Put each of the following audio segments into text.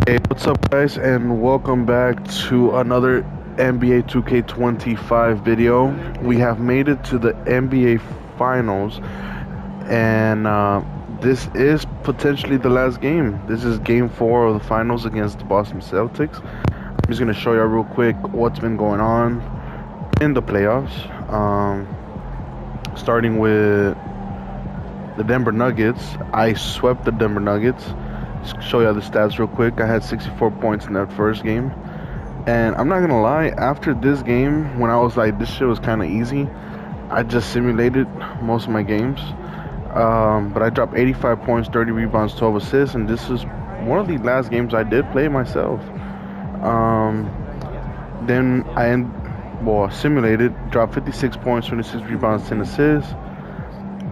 Hey, what's up, guys, and welcome back to another NBA 2K25 video. We have made it to the NBA Finals, and this is potentially the last game. This is Game 4 of the Finals against the Boston Celtics. I'm just going to show you real quick what's been going on in the playoffs. Starting with the Denver Nuggets. I swept the Denver Nuggets. Show you the stats real quick. I had 64 points in that first game, and I'm not gonna lie, after this game, when I was like, this shit was kind of easy, I just simulated most of my games. But I dropped 85 points, 30 rebounds, 12 assists, and this is one of the last games I did play myself. Then I simulated, dropped 56 points, 26 rebounds, 10 assists.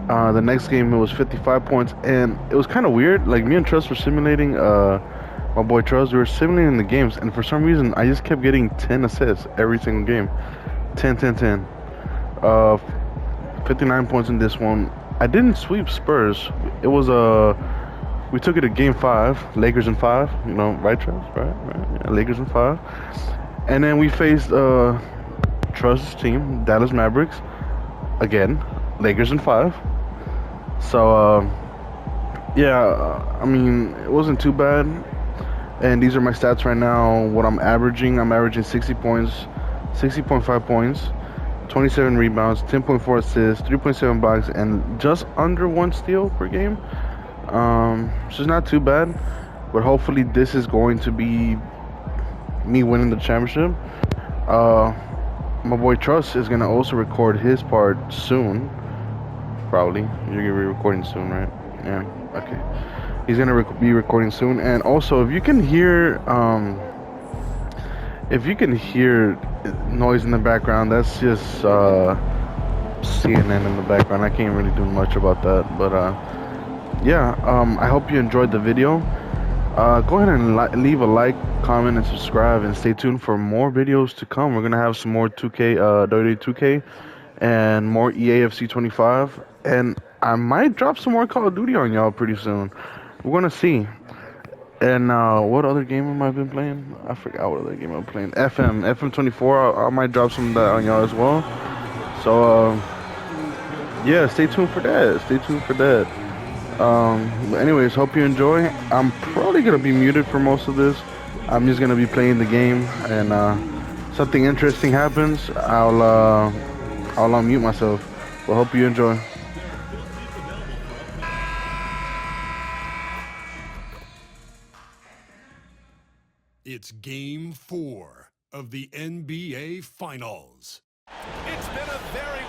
The next game it was 55 points, and it was kind of weird. Like, me and Trust were simulating, my boy Trust, we were simulating the games, and for some reason I just kept getting 10 assists every single game. 10, 10, 10. 59 points in this one. I didn't sweep Spurs. It was we took it to game 5, Lakers in 5. You know, right, Trust? Right. Yeah, Lakers in 5. And then we faced Trust's team, Dallas Mavericks, again, Lakers in 5. So, I mean, it wasn't too bad. And these are my stats right now. What I'm averaging 60 points, 60.5 points, 27 rebounds, 10.4 assists, 3.7 blocks, and just under 1 steal per game. So it's not too bad. But hopefully this is going to be me winning the championship. My boy Trust is going to also record his part soon. Probably. You're gonna be recording soon, right? Yeah. Okay. He's gonna be recording soon, and also if you can hear noise in the background, that's just CNN in the background. I can't really do much about that, but I hope you enjoyed the video. Go ahead and leave a like, comment, and subscribe, and stay tuned for more videos to come. We're gonna have some more 2K, WWE 2K, and more EAFC 25, and I might drop some more Call of Duty on y'all pretty soon. We're gonna see. And what other game am I been playing? I forgot what other game I'm playing. FM24. I might drop some of that on y'all as well. So stay tuned for that. But anyways, hope you enjoy. I'm probably gonna be muted for most of this. I'm just gonna be playing the game, and something interesting happens, I'll unmute myself. Well, hope you enjoy. It's Game 4 of the NBA Finals. It's been a very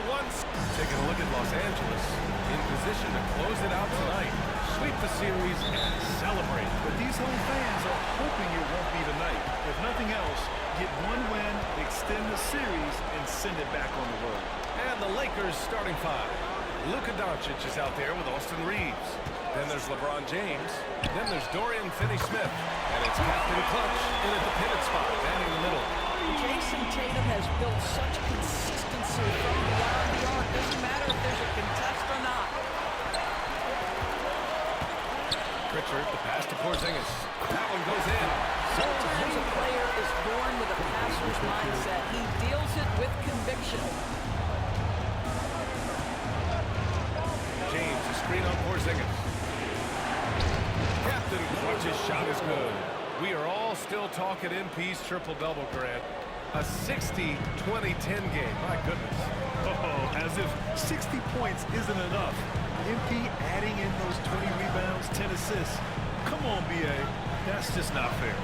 taking a look at Los Angeles, in position to close it out tonight, sweep the series, and celebrate. But these home fans are hoping it won't be tonight. If nothing else, get one win, extend the series, and send it back on the road. And the Lakers starting 5. Luka Doncic is out there with Austin Reeves. Then there's LeBron James. Then there's Dorian Finney-Smith. And it's Captain Clutch in at the pivot spot, down in the middle. Jason Tatum has built such consistency from beyond the arc. Doesn't matter if there's a contest or not. Pritchard, the pass to Porzingis. That one goes in. Sometimes a player is born with a passer's mindset. He deals it with conviction. James, a screen on Porzingis. Captain Clutch's shot is good. We are all still talking MP's triple-double, Grant. A 60-20-10 game. My goodness. Oh, as if 60 points isn't enough. MP adding in those 20 rebounds, 10 assists. Come on, BA. That's just not fair.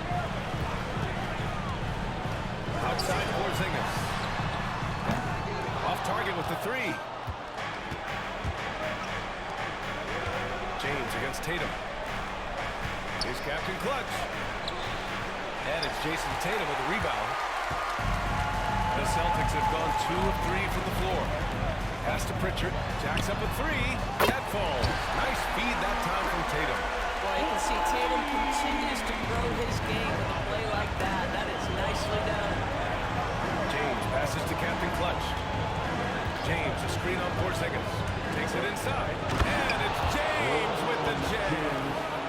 Outside Porzingis. Off target with the 3. James against Tatum. Here's Captain Clutch. And it's Jason Tatum with the rebound. The Celtics have gone 2 of 3 from the floor. Pass to Pritchard. Jacks up a 3. That falls. Nice feed that time from Tatum. Well, you can see Tatum continues to grow his game with a play like that. That is nicely done. James passes to Captain Clutch. James, a screen on Porzingis. Takes it inside. And it's James with the jam.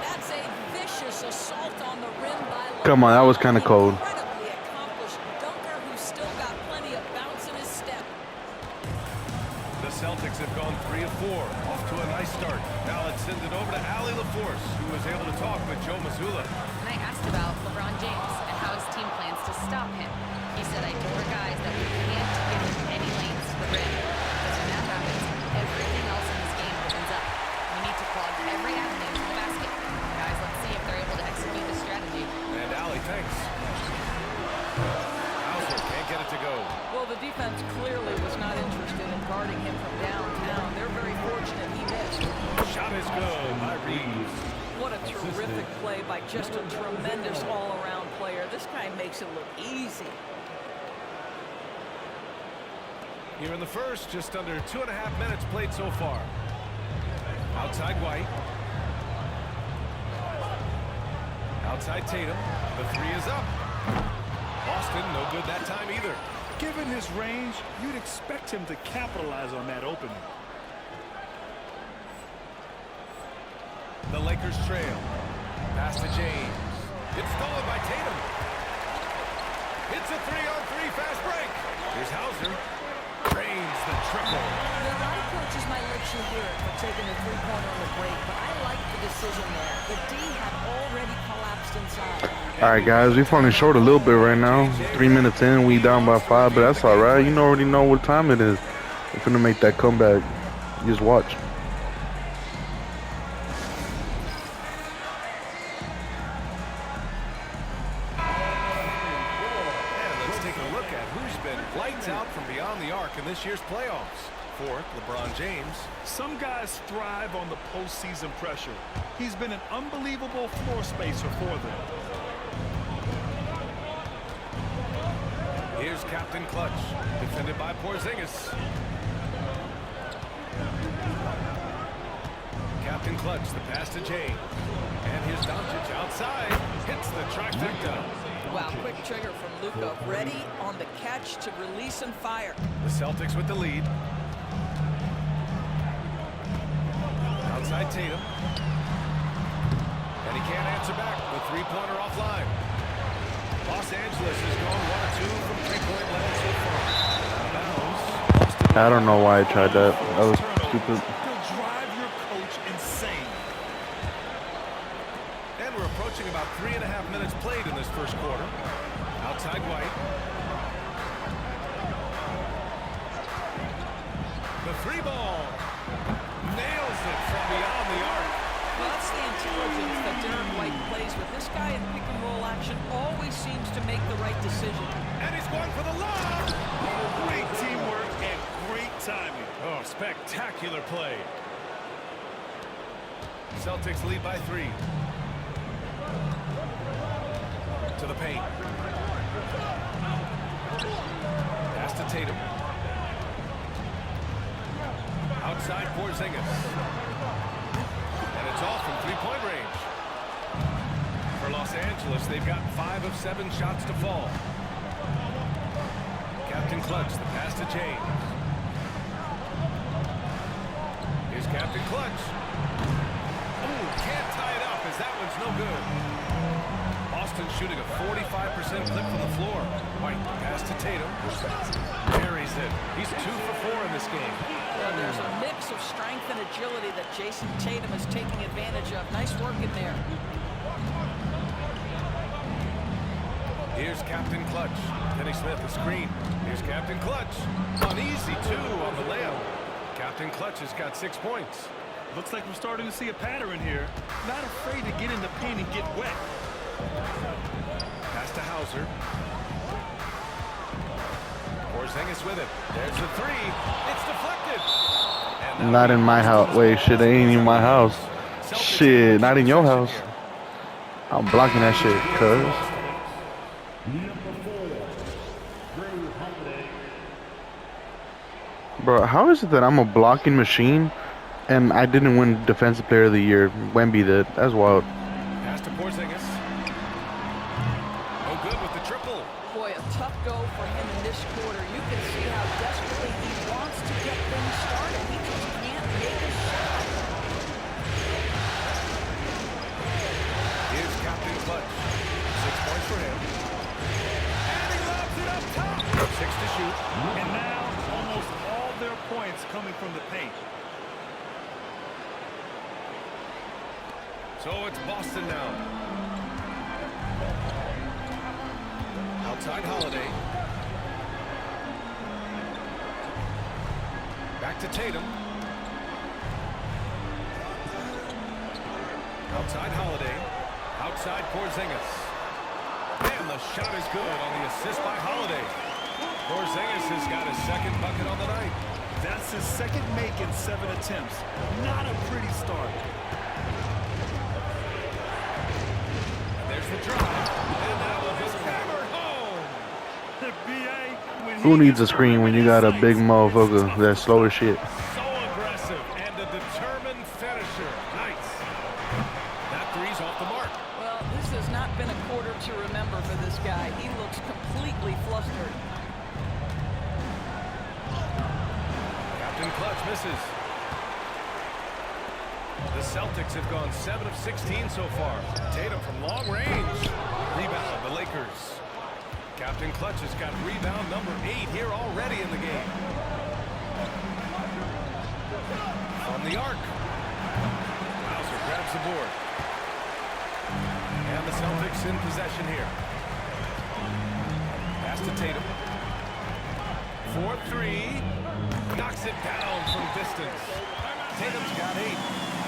That's a vicious assault. assault on the rim by Come on, that was kind of cold. incredibly accomplished dunker who's still got plenty of bounce in his step. The Celtics have gone 3 of 4, off to a nice start. Now let's send it over to Allie LaForce, who was able to talk with Joe Mazzulla. And I asked about LeBron James and how his team plans to stop him. He said, I told our guys that we can't give him any lanes to the rim. Because when that happens, everything else in this game opens up. We need to clog every avenue to the basket. Guys, let's see if they're able to execute this strategy. And Allie, thanks. Hauser can't get it to go. Well, the defense clearly was not interested in guarding him from downtown. They're very fortunate he missed. Shot is good by Reeves. What a terrific play by just a tremendous all-around player. This guy makes it look easy. Here in the first, just under 2.5 minutes played so far. Outside White. Outside Tatum. The three is up. Boston, no good that time either. Given his range, you'd expect him to capitalize on that opening. The Lakers trail. Pass to James. It's stolen by Tatum. It's a 3-on-3 fast break. Here's Hauser. Drains the triple. There are a lot of coaches might let you hear it for taking the three-pointer on the break, but I like the decision there. The D had already collapsed inside. All right, guys, we're falling short a little bit right now. 3 minutes in, we down by 5, but that's all right. You already know what time it is. We're gonna make that comeback. Just watch. Lights out from beyond the arc in this year's playoffs. Fourth, LeBron James. Some guys thrive on the postseason pressure. He's been an unbelievable floor spacer for them. Here's Captain Clutch, defended by Porzingis. Captain Clutch, the pass to James. And here's Doncic outside. Hits the trifecta. Wow, quick trigger from Luka. Ready on the catch to release and fire. The Celtics with the lead. Outside Tatum. And he can't answer back. The three-pointer offline. Los Angeles has gone 1-2 from three-point land so far. I don't know why I tried that. That was stupid. He'll drive your coach insane. And we're approaching about 3.5 minutes played in this first quarter. Outside White. The three ball. Nails it from beyond the arc. Well, that's the intelligence that Derek White plays with. This guy in pick and roll action always seems to make the right decision. And he's going for the lob. Great teamwork and great timing. Oh, spectacular play. Celtics lead by 3. To the paint. Pass to Tatum. Outside Porzingis. And it's off from three-point range. For Los Angeles, they've got 5 of 7 shots to fall. Captain Clutch, the pass to James. Here's Captain Clutch. Ooh, can't tie it up as that one's no good. Boston shooting a 45% clip from the floor. White, pass to Tatum. Buries it. He's 2 for 4 in this game. Well, there's a mix of strength and agility that Jason Tatum is taking advantage of. Nice work in there. Here's Captain Clutch. Kenny Smith, the screen. Here's Captain Clutch. An easy 2 on the layup. Captain Clutch has got 6 points. Looks like we're starting to see a pattern here. Not afraid to get in the paint and get wet. Pass to Hauser. Porzingis with it. There's the 3. It's deflected. And Not in my house. Wait, shit, they ain't in my house. Shit, not in your house. I'm blocking that shit, cuz. Bro, how is it that I'm a blocking machine and I didn't win Defensive Player of the Year? Wemby did. That's wild. pass to Porzingis. No good with the triple. Boy, a tough go for him in this quarter. You can see how desperately he wants to get things started. He just can't make a shot. Here's Captain Clutch. 6 points for him. And he lobs it up top. 6 to shoot. And now almost all their points coming from the paint. So it's Boston now. Outside Holiday. Back to Tatum. Outside Holiday. Outside Porzingis. And the shot is good on the assist by Holiday. Porzingis has got his second bucket on the night. That's his second make in 7 attempts. Not a pretty start. And there's the drive. And now a big hammer home. Who needs a screen when you got a big motherfucker that's slow as shit? So aggressive and a determined finisher. Nice. That three's off the mark. Well, this has not been a quarter to remember for this guy. He looks completely flustered. Captain Clutch misses. The Celtics have gone 7 of 16 so far. Tatum from long range. Rebound, the Lakers. Captain Clutch has got rebound number 8 here already in the game. From the arc. Bowser grabs the board. And the Celtics in possession here. Pass to Tatum. 4-3. Knocks it down from distance. Tatum's got 8.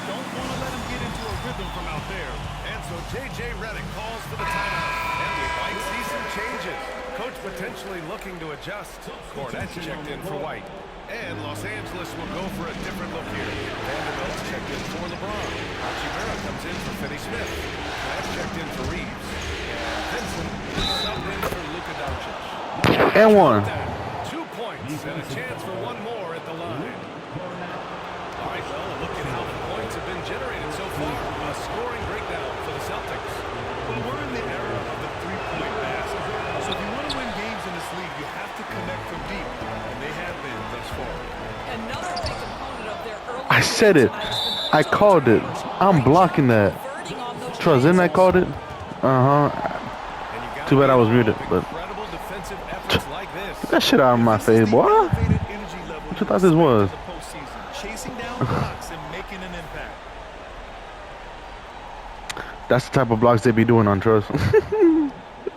Don't want to let him get into a rhythm from out there. And so J.J. Redick calls for the timeout. And we might see some changes. Coach potentially looking to adjust. Cornette checked in for White. And Los Angeles will go for a different look here. Vanderbilt's checked in for LeBron. Hachimura comes in for Finney Smith. That's checked in for Reeves. And Vincent subbed in for Luka Doncic. And one. 2 points and a chance for one more at the line. All right, well, a look at how the points have been generated so far. A scoring breakdown for the Celtics. Well, we're in the era of the three-point basket. So if you want to win games in this league, you have to connect from deep. And they have been thus far. Another big component of their early I said it. I called it. I'm blocking that. Trust, didn't I called it? Too bad I was muted, but Incredible defensive efforts like this. get that shit out of my face, boy. What you thought this was? Chasing down blocks and making an impact. That's the type of blocks they be doing on Trust.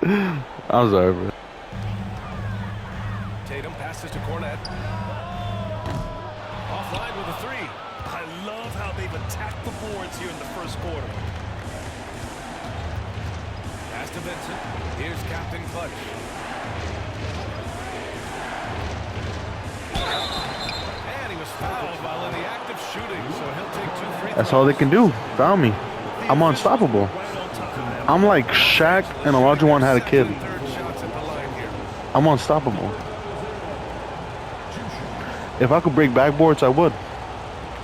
I'm sorry, bro. Tatum passes to Cornette. Offline with a 3. I love how they've attacked the boards here in the first quarter. Pass to Vincent. Here's Captain Clutch. And he was fouled while in the act of shooting, so he'll take 2 free throws. That's all they can do. Foul me. I'm unstoppable. I'm like Shaq and Olajuwon had a kid. Third shots at the line here. I'm unstoppable. If I could break backboards, I would.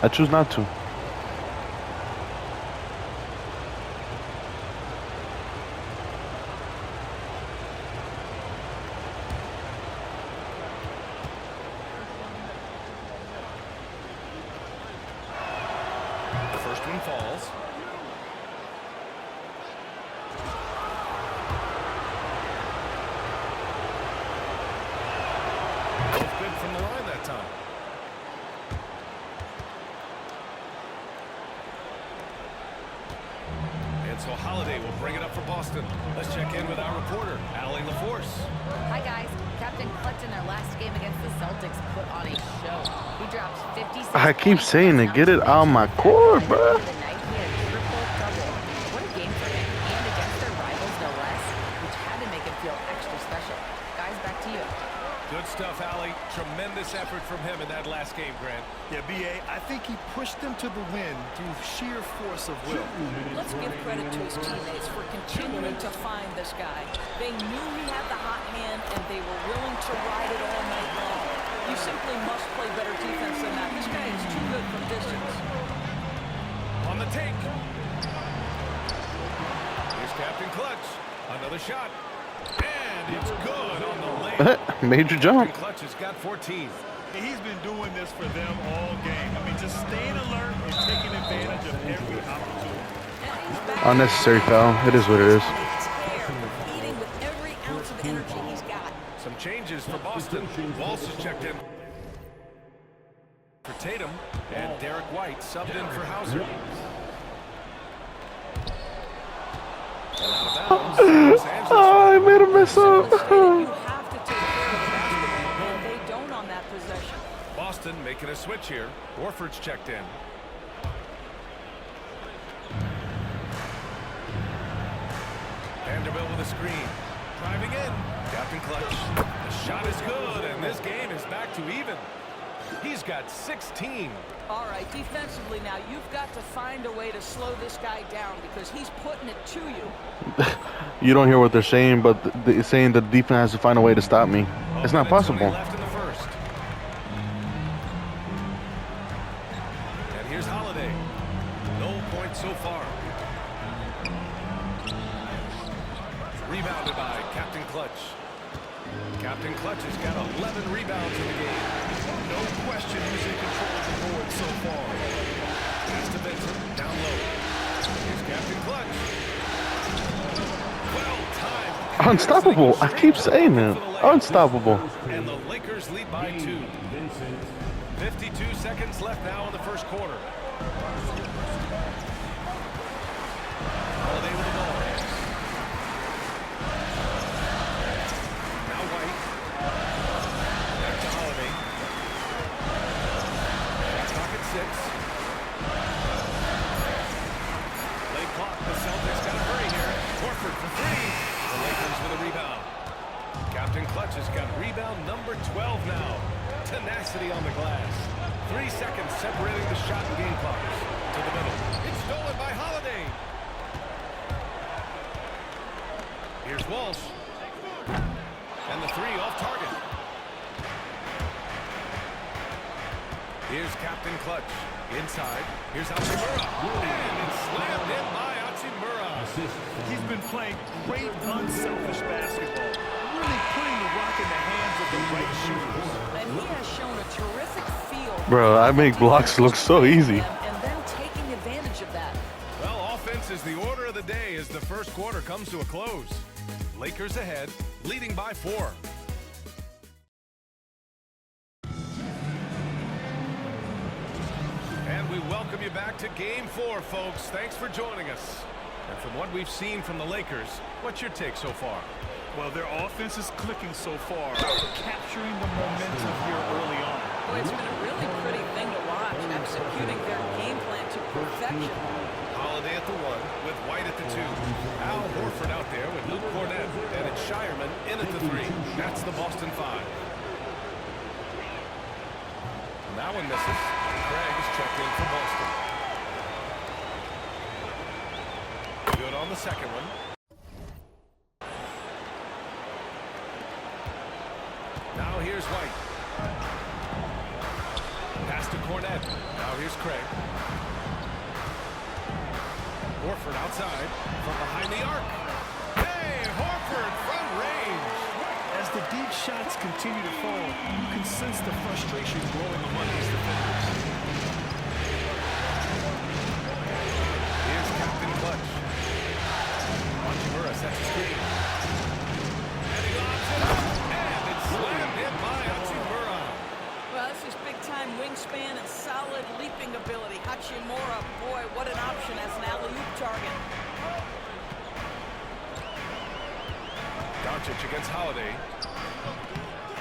I choose not to. The first one falls. Both good from the line that time. And so Holiday will bring it up for Boston. Let's check in with our reporter, Allie LaForce. Hi, guys. Captain Clutch in their last game against the Celtics put on a show. He dropped 56 I keep points saying to and get it out of my court, bro. the night he had a triple-double. What a game for him, and against their rivals, no less, which had to make him feel extra special. Guys, back to you. Good stuff, Allie. Tremendous effort from him in that last game, Grant. Yeah, B.A., I think he pushed them to the win through sheer force of will. Let's give credit to his teammates for continuing to find this guy. They knew he had the hot hand, and they were willing to ride it all night long. You simply must play better defense than that. This guy is too good from distance. On the take. Here's Captain Clutch. Another shot. And it's good on the layup. Major jump. Captain Clutch has got 14. He's been doing this for them all game. I mean, just staying alert and taking advantage of every opportunity. And he Unnecessary foul. It is what it is. Competing with every ounce of energy he's got. Some changes for Boston. Walsh is checked in for Tatum, and Derek White subbed in for Hauser. And out of bounds, Los Angeles. Oh, I made a mess You up. have to take care of the basketball, and they don't on that possession. Boston making a switch here. Horford's checked in. Vanderbilt with a screen. Driving in. Captain Clutch. The shot is good, and this game is back to even. He's got 16. All right, defensively now, you've got to find a way to slow this guy down because he's putting it to you. You don't hear what they're saying, but they're saying the defense has to find a way to stop me. It's not possible. Left in the first. And here's Holiday. No points so far. Rebounded by Captain Clutch. Captain Clutch has got 11 rebounds in the game. No question who's in control of the board so far. Pass to Vincent, down low. Here's Captain Clutch. Well timed. Unstoppable. I keep saying that. Unstoppable. And the Lakers lead by 2. 52 seconds left now in the first quarter. Holiday with the ball. Now White. Back to Holiday. Clock at 6. Late clock. The Celtics got to hurry here. Horford for 3. The Lakers with a rebound. Captain Clutch has got rebound number 12 now. Tenacity on the glass. 3 seconds separating the shot and game clocks. To the middle. It's stolen by Holiday. Here's Walsh. And the 3 off target. Here's Captain Clutch. Inside. Here's Hachimura. And it's slammed in by Hachimura. He's been playing great unselfish basketball. Really putting the rock in the hands of the right shooters. And he has shown a terrific feel. Bro, I make blocks look so easy. And then taking advantage of that. Well, offense is the order of the day as the first quarter comes to a close. Lakers ahead, leading by 4. And we welcome you back to Game 4, folks. Thanks for joining us. And from what we've seen from the Lakers, what's your take so far? Well, their offense is clicking so far, capturing the momentum here early on. Boy, it's been a really pretty thing to watch, executing their game plan to perfection. Holiday at the 1 with White at the 2. Al Horford out there with Luke Cornett, and it's Shireman in at the 3. That's the Boston 5. That one misses. Craig is checked in for Boston. Good on the second one. Now here's White. Pass to Cornett. Now here's Craig. Horford outside from behind the arc. Hey, Horford from range. As the deep shots continue to fall, you can sense the frustration growing among these defenders. Here's Captain Clutch. Hachimura sets a screen. And he lobs it up. And it's slammed in by Hachimura. Well, this is big-time wingspan and solid leaping ability. Hachimura, boy, what an option as an alley-oop target. Doncic against Holiday.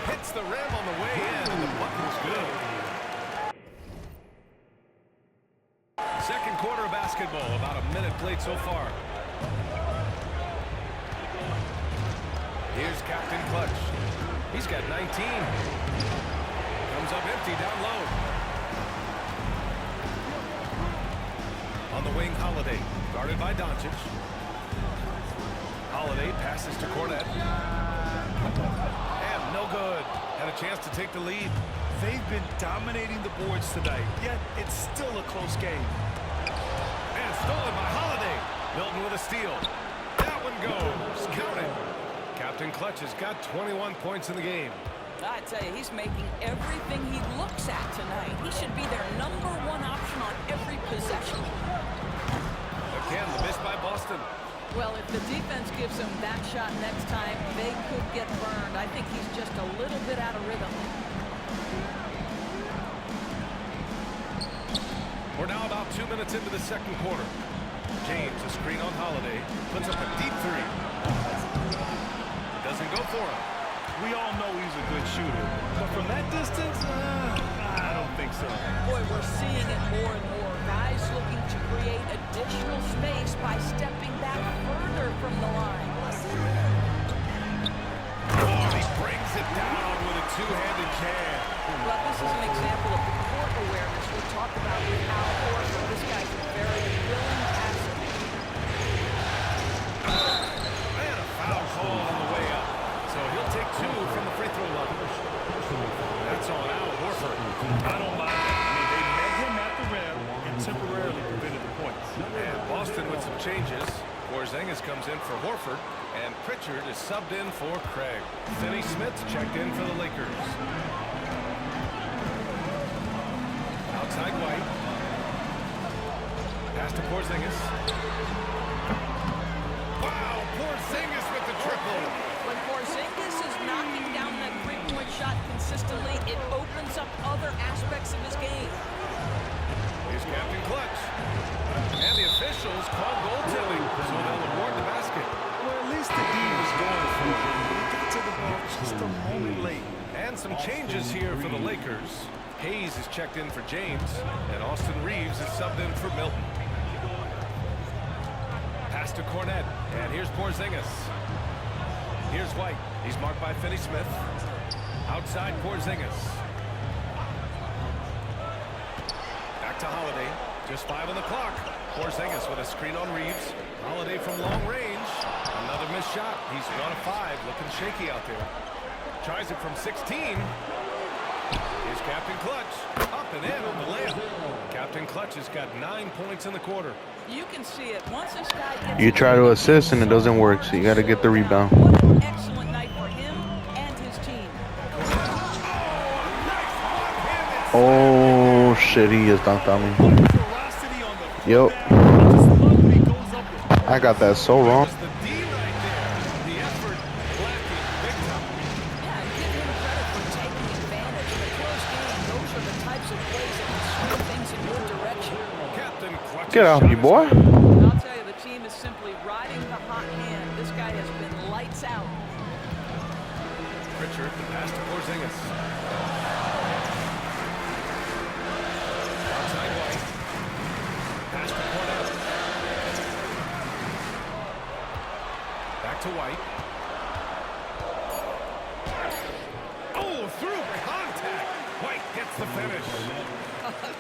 Hits the rim on the way in, and the bucket is good. Second quarter of basketball, about a minute played so far. Here's Captain Clutch. He's got 19. Comes up empty down low. On the wing, Holiday. Guarded by Doncic. Holiday passes to Cornett. And no good. Had a chance to take the lead. They've been dominating the boards tonight, yet it's still a close game. And stolen by Holiday. Milton with a steal. That one goes. Count it. Captain Clutch has got 21 points in the game. I tell you, he's making everything he looks at tonight. He should be their #1 option on every possession. The Again, the miss by Boston. Well, if the defense gives him that shot next time, they could get burned. I think he's just a little bit out of rhythm. We're now about 2 minutes into the second quarter. James, a screen on Holiday, puts up a deep three. Doesn't go for him. We all know he's a good shooter, but from that distance, I don't think so. Boy, we're seeing it more and more. Guys looking to create additional space by stepping back further from the line. Oh, he brings it down with a two-handed jam. Well, this is an example of the court awareness we talked about with Al Horford. This guy's a very willing passer. And a foul call on the way up. So he'll take 2 from the free throw line. That's on Al Horford. I don't mind that. I mean, they met him at the rim and temporarily prevented the points. And Boston with some changes. Porzingis comes in for Horford, and Pritchard is subbed in for Craig. Finney Smith checked in for the Lakers. Outside White. Pass to Porzingis. Wow, Porzingis with the triple. When Porzingis is knocking down that three-point shot consistently, it opens up other aspects of his game. Here's Captain Clutch. And the officials call goaltending, so they'll award the basket. Well, at least the D was going for it. He got to the ball just a moment late. And some changes here for the Lakers. Hayes is checked in for James, and Austin Reeves is subbed in for Milton. Pass to Cornette, and here's Porzingis. Here's White. He's marked by Finney Smith. Outside Porzingis. Back to Holiday. Just 5 on the clock. Porzingis with a screen on Reeves. Holiday from long range. Another missed shot. He's 1 of 5. Looking shaky out there. Tries it from 16. Here's Captain Clutch. Up and in on the layup. Captain Clutch has got 9 points in the quarter. You can see it. Once this guy gets You try to assist and it doesn't work, so you got to get the rebound. What an excellent night for him and his team. Oh, shit, he just dunked on me. Yep. I got that so wrong. The D right there. The effort lacking big time. Yeah, and give him credit for taking advantage. In a close game, those are the types of plays that can swing things in your direction. Captain Clutch. Get off me, boy. I'll tell you, the team is simply riding the hot hand. This guy has been lights out. Pritchard, the pass to Porzingis. Outside White. Pass to Cornette. Back to White. Oh, through contact. White gets the finish.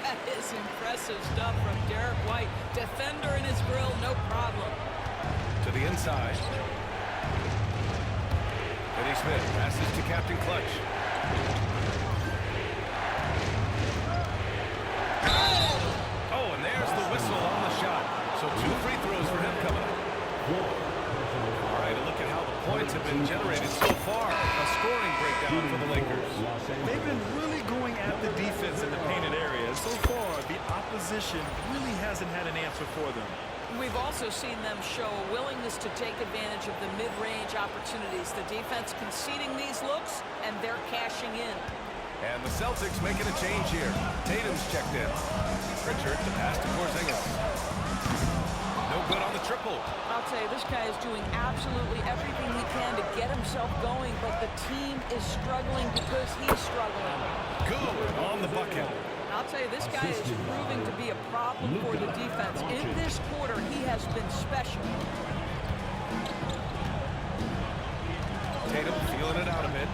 That is impressive stuff from Derek White. Defender in his grill, no problem. To the inside. Finney Smith passes to Captain Clutch. Oh, and there's the whistle on the shot. So 2 free throws for him coming up. All right, a look at how the points have been generated so far. A scoring breakdown for the Lakers. They've been really going at the defense in the painted area. So far, the opposition really hasn't had an answer for them. We've also seen them show a willingness to take advantage of the mid-range opportunities. The defense conceding these looks, and they're cashing in. And the Celtics making a change here. Tatum's checked in. Pritchard, the pass to Porzingis. No good on the triple. I'll tell you, this guy is doing absolutely everything he can to get himself going, but the team is struggling because he's struggling. Good on the bucket. I'll tell you, this guy is proving to be a problem for the defense. In this quarter, he has been special. Tatum feeling it out a bit.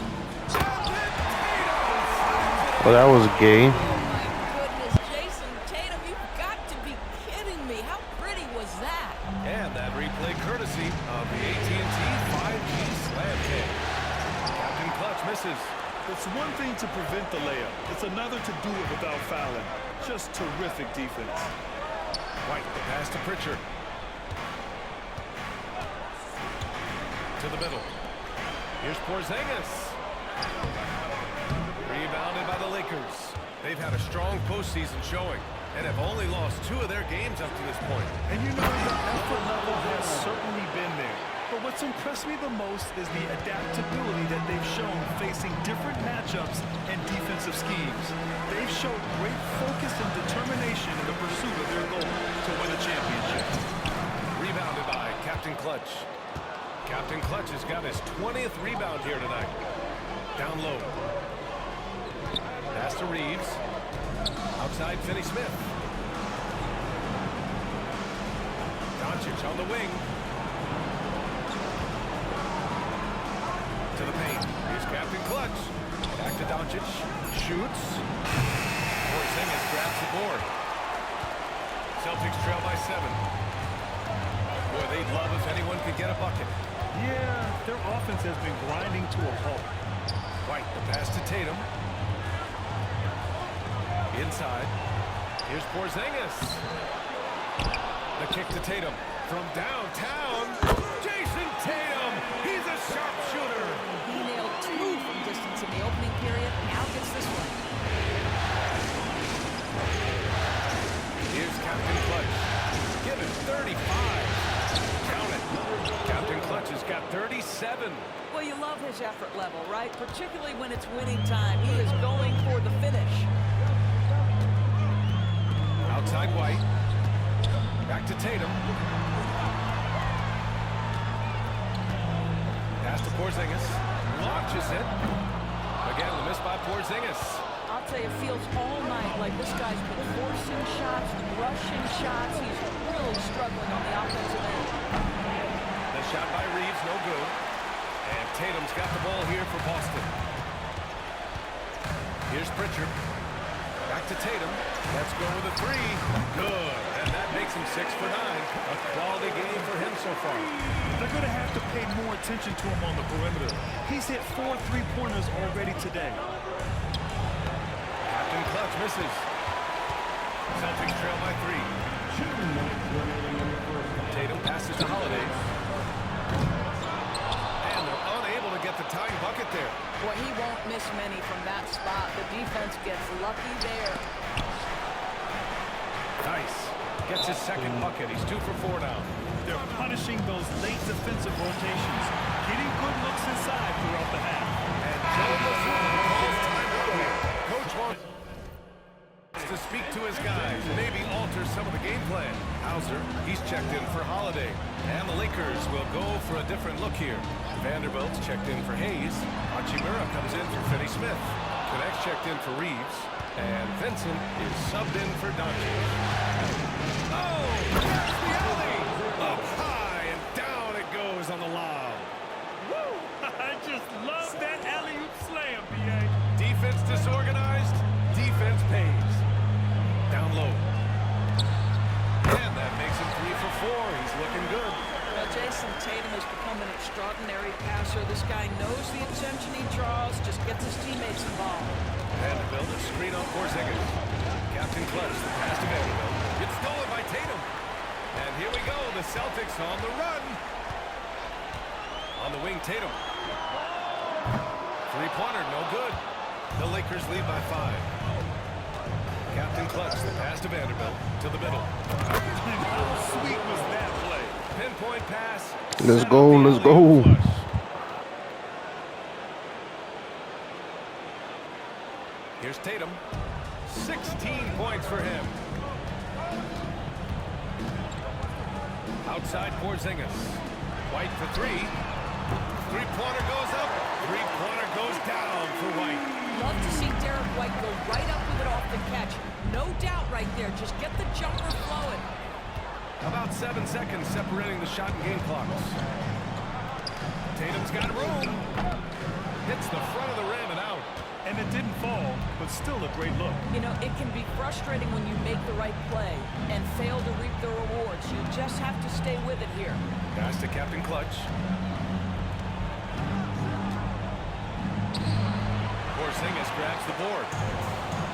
Well, that was gay. Oh, my goodness, Jason Tatum, you've got to be kidding me. How pretty was that? And that replay courtesy of the AT&T 5G Slam Kick. Captain Clutch misses. It's one thing to prevent the layup. It's another to do it without fouling. Just terrific defense. White, the pass to Pritchard. To the middle. Here's Porzingis. Rebounded by the Lakers. They've had a strong postseason showing, and have only lost 2 of their games up to this point. And you know, the effort level has certainly been there. But what's impressed me the most is the adaptability that they've shown facing different matchups and defensive schemes. They've shown great focus and determination in the pursuit of their goal to win a championship. Rebounded by Captain Clutch. Captain Clutch has got his 20th rebound here tonight. Down low. Pass to Reeves. Outside Finney Smith. Doncic on the wing. To the paint. Here's Captain Clutch. Back to Doncic. Shoots. Porzingis grabs the board. Celtics trail by 7. Boy, they'd love if anyone could get a bucket. Yeah, their offense has been grinding to a halt. White, the pass to Tatum. Inside. Here's Porzingis. The kick to Tatum. From downtown, Jason Tatum. He's a sharpshooter. He nailed 2 from distance in the opening period. Now gets this one. Here's Captain Clutch. Give it 35. Count it. Captain Clutch has got 37. Well, you love his effort level, right? Particularly when it's winning time. He is going for the finish. Outside White. Back to Tatum. Pass to Porzingis. Launches it. Again, the miss by Porzingis. I'll tell you, it feels all night like this guy's been forcing shots, rushing shots. He's really struggling on the offensive end. The shot by Reeves, no good. And Tatum's got the ball here for Boston. Here's Pritchard. Back to Tatum. Let's go with a 3. Good. And that makes him 6 for 9. A quality game for him so far. They're going to have to pay more attention to him on the perimeter. He's hit 4 3-pointers already today. Captain Clutch misses. Celtics trail by 3. Tatum passes to Holiday. And they're unable to get the tying bucket there. Boy, he won't miss many from that spot. The defense gets lucky there. Nice. Gets his second bucket. He's 2 for 4 now. They're punishing those late defensive rotations, getting good looks inside throughout the half. And Joe Mazzulla calls time out here. Coach wants to speak to his guys, maybe alter some of the game plan. Hauser, he's checked in for Holiday. And the Lakers will go for a different look here. Vanderbilt's checked in for Hayes. Hachimura comes in for Finney Smith. Connect's checked in for Reeves. And Vincent is subbed in for Doncic. Oh, there's the alley! Up high and down it goes on the lob. Woo! I just love that alley-oop slam, B.A. Defense disorganized, defense pays. Down low. And that makes him 3 for 4. He's looking good. Well, Jason Tatum has become an extraordinary passer. This guy knows the attention he draws, just gets his teammates involved. Vanderbilt, a screen on Porzingis. Captain Clutch, the pass to Vanderbilt. It's stolen by Tatum. And here we go, the Celtics on the run. On the wing, Tatum. 3-pointer, no good. The Lakers lead by 5. Captain Clutch, the pass to Vanderbilt, to the middle. How sweet was that play? Pinpoint pass. Let's go, let's go. Here's Tatum. 16 points for him. Outside Porzingis. White for 3. 3-pointer goes up. 3-pointer goes down for White. Love to see Derek White go right up with it off the catch. No doubt right there. Just get the jumper flowing. About 7 seconds separating the shot and game clocks. Tatum's got room. Hits the front of the rim and out. And it didn't fall, but still a great look. You know, it can be frustrating when you make the right play and fail to reap the rewards. You just have to stay with it here. Pass to Captain Clutch. Porzingis grabs the board.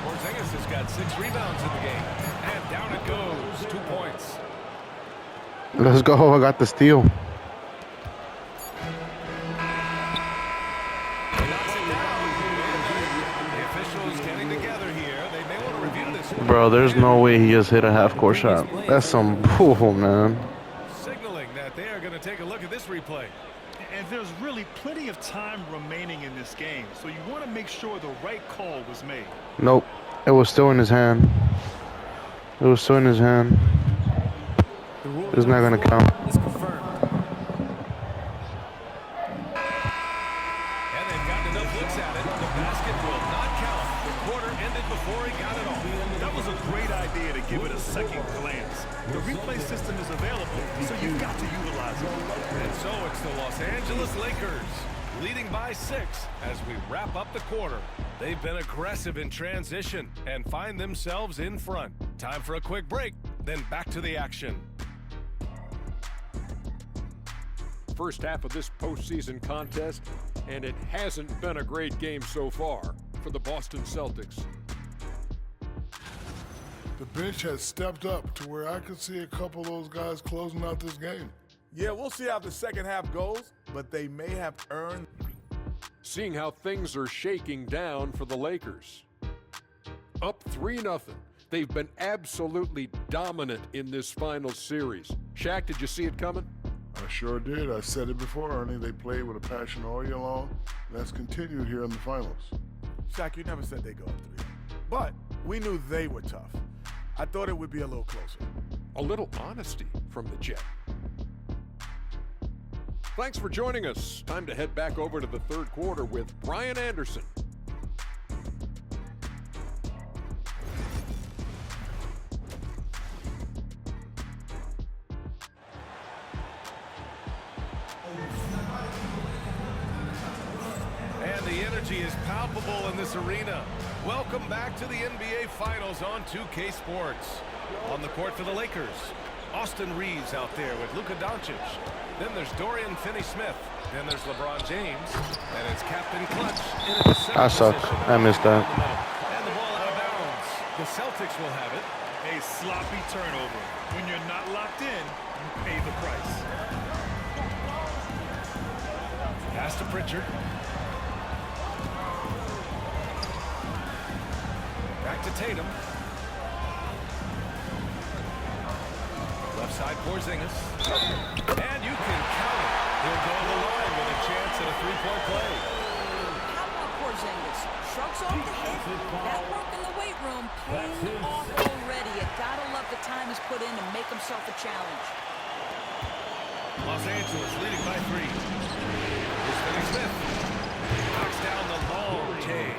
Porzingis has got 6 rebounds in the game. And down it goes. 2 points. Let's go. I got the steal. He knocks it down. The officials getting together here. They may want to review this Bro, there's no way he just hit a half-court shot. That's some bull, man. Signaling that they are going to take a look at this replay. And there's really plenty of time remaining in this game, so you want to make sure the right call was made. Nope. It was still in his hand. It was still in his hand. It's not going to count. It's confirmed. And they've gotten enough looks at it. The basket will not count. The quarter ended before he got it all. That was a great idea to give it a second glance. The replay system is available, so you've got to utilize it. And so it's the Los Angeles Lakers leading by 6 as we wrap up the quarter. They've been aggressive in transition and find themselves in front. Time for a quick break, then back to the action. First half of this postseason contest, and it hasn't been a great game so far for the Boston Celtics. The bench has stepped up to where I could see a couple of those guys closing out this game. Yeah, we'll see how the second half goes, but they may have earned. Seeing how things are shaking down for the Lakers. Up 3-0. They've been absolutely dominant in this final series. Shaq, did you see it coming? I sure did. I said it before, Ernie. They played with a passion all year long. That's continued here in the finals. Shaq, you never said they go up 3. But we knew they were tough. I thought it would be a little closer. A little honesty from the Jet. Thanks for joining us. Time to head back over to the third quarter with Brian Anderson. And the energy is palpable in this arena. Welcome back to the NBA Finals on 2K Sports. On the court for the Lakers, Austin Reeves out there with Luka Doncic. Then there's Dorian Finney-Smith. Then there's LeBron James. And it's Captain Clutch in a I suck. I missed that. And the ball out of bounds. The Celtics will have it. A sloppy turnover. When you're not locked in, you pay the price. Pass to Pritchard. Back to Tatum. Left side Porzingis. And you can count it. He'll go to the line with a chance at a three-point play. How about Porzingis? Shrugs off the hit. That work in the weight room paying off already. You gotta love the time he's put in to make himself a challenge. Los Angeles leading by 3. Here's Finney-Smith. Knocks down the long J.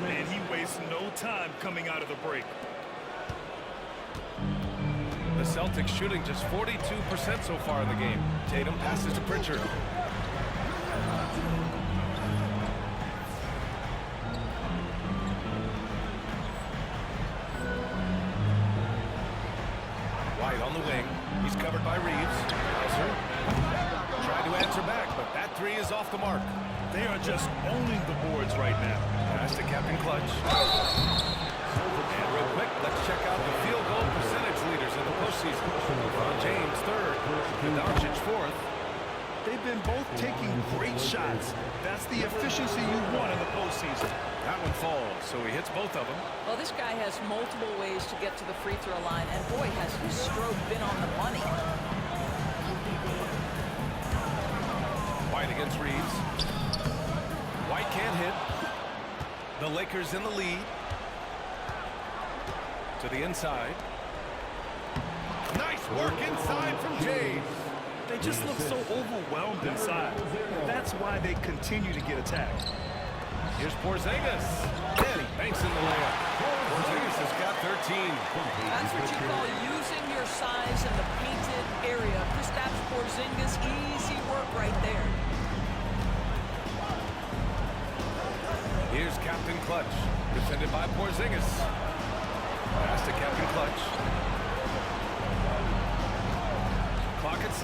And he wastes no time coming out of the break. The Celtics shooting just 42% so far in the game. Tatum passes to Pritchard. White on the wing. He's covered by Reeves. Hauser tried to answer back, but that 3 is off the mark. They are just owning the boards right now. Pass to Captain Clutch. And real quick, let's check out the field goal percentage leaders in the postseason. LeBron James 3rd, Doncic 4th. They've been both taking great shots. That's the efficiency you want in the postseason. That one falls, so he hits both of them. Well, this guy has multiple ways to get to the free throw line, and boy, has his stroke been on the money. White against Reeves. White can't hit. The Lakers in the lead. To the inside. Nice work inside from James. They just look so overwhelmed inside. That's why they continue to get attacked. Here's Porzingis. And he banks in the layup. Porzingis has got 13. That's what you call using your size in the painted area. That's Porzingis. Easy work right there. Here's Captain Clutch. Defended by Porzingis. Pass to Captain Clutch. Clock at 6.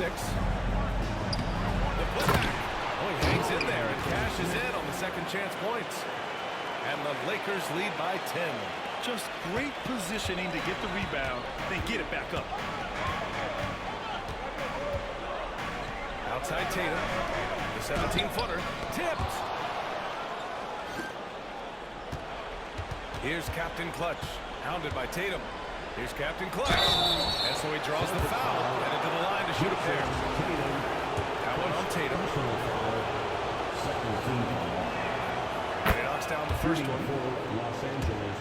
The putback. Oh, he hangs in there and cashes in on the second chance points. And the Lakers lead by 10. Just great positioning to get the rebound, then get it back up. Outside Tatum. The 17-footer. Tipped. Here's Captain Clutch. Hounded by Tatum. Here's Captain Clutch. And so he draws the foul. Headed to the line to shoot a pair. That one on Tatum. He knocks down the first one. Los Angeles.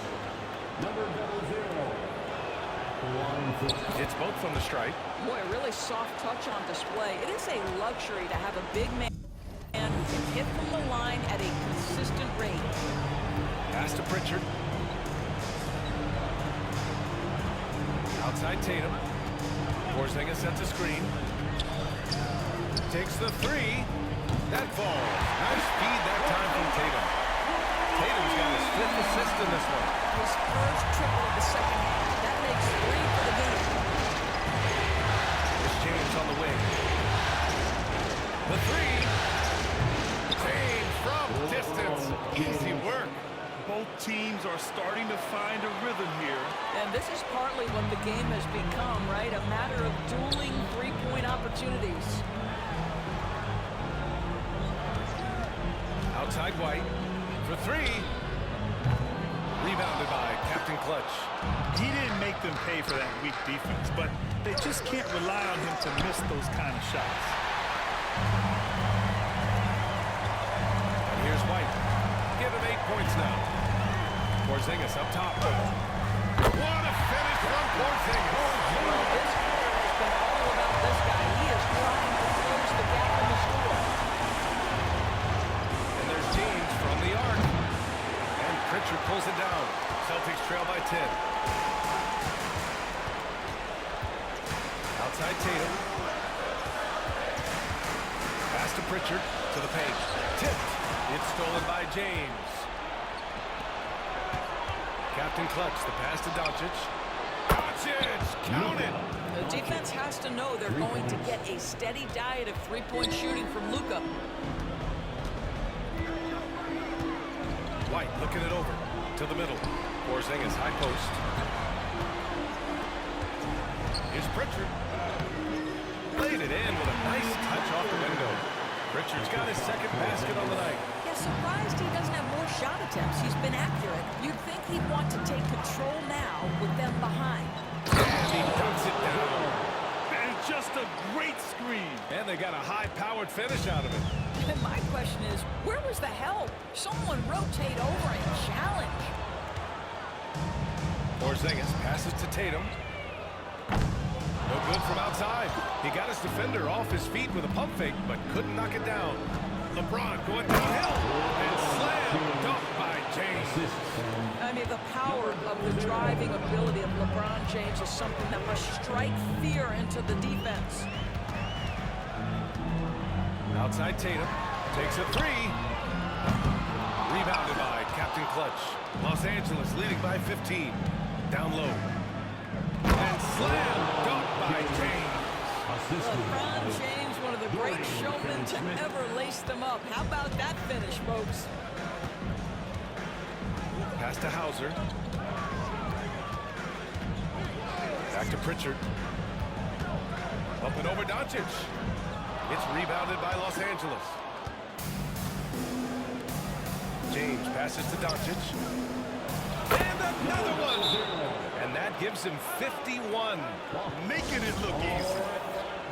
Number 0. It's both from the stripe. Boy, a really soft touch on display. It is a luxury to have a big man who can hit from the line at a consistent rate. Pass to Pritchard. Outside Tatum. Porzingis sets a screen. Takes the three. That falls. Nice feed that time from Tatum. Tatum's got his 5th assist in this one. His first triple of the second half. That makes 3 for the game. Here's James on the wing. The three. James from distance. Easy work. Both teams are starting to find a rhythm here. And this is partly what the game has become, right? A matter of dueling three-point opportunities. Outside White for three. Rebounded by Captain Clutch. He didn't make them pay for that weak defense, but they just can't rely on him to miss those kind of shots. And here's White. Give him 8 points now. Porzingis up top. What a finish from Porzingis. This quarter has been all about this guy. He is trying to close the gap in the score. And there's James from the arc. And Pritchard pulls it down. Celtics trail by 10. Outside Tatum. Pass to Pritchard. To the paint. Tipped. It's stolen by James. Captain Clutch, the pass to Doncic. Doncic, count it! The defense has to know they're going to get a steady diet of three-point shooting from Luka. White looking it over to the middle. Porzingis high post. Here's Pritchard. Laid it in with a nice touch off the window. Pritchard's got his 2nd basket on the night. Yeah, surprised he doesn't have more shot attempts. He's been accurate. You'd think he'd want to take control now with them behind. And he dunks it down. And just a great screen. And they got a high-powered finish out of it. And my question is, where was the help? Someone rotate over and challenge. Porzingis passes to Tatum. No good from outside. He got his defender off his feet with a pump fake, but couldn't knock it down. LeBron going downhill. And slam dunked by James. I mean, the power of the driving ability of LeBron James is something that must strike fear into the defense. Outside Tatum. Takes a three. Rebounded by Captain Clutch. Los Angeles leading by 15. Down low. And slam dunked by James. LeBron James, one of the great showmen to ever lace them up. How about that finish, folks? Pass to Hauser. Back to Pritchard. Up and over Doncic. It's rebounded by Los Angeles. James passes to Doncic. And another one! And that gives him 51. Making it look easy.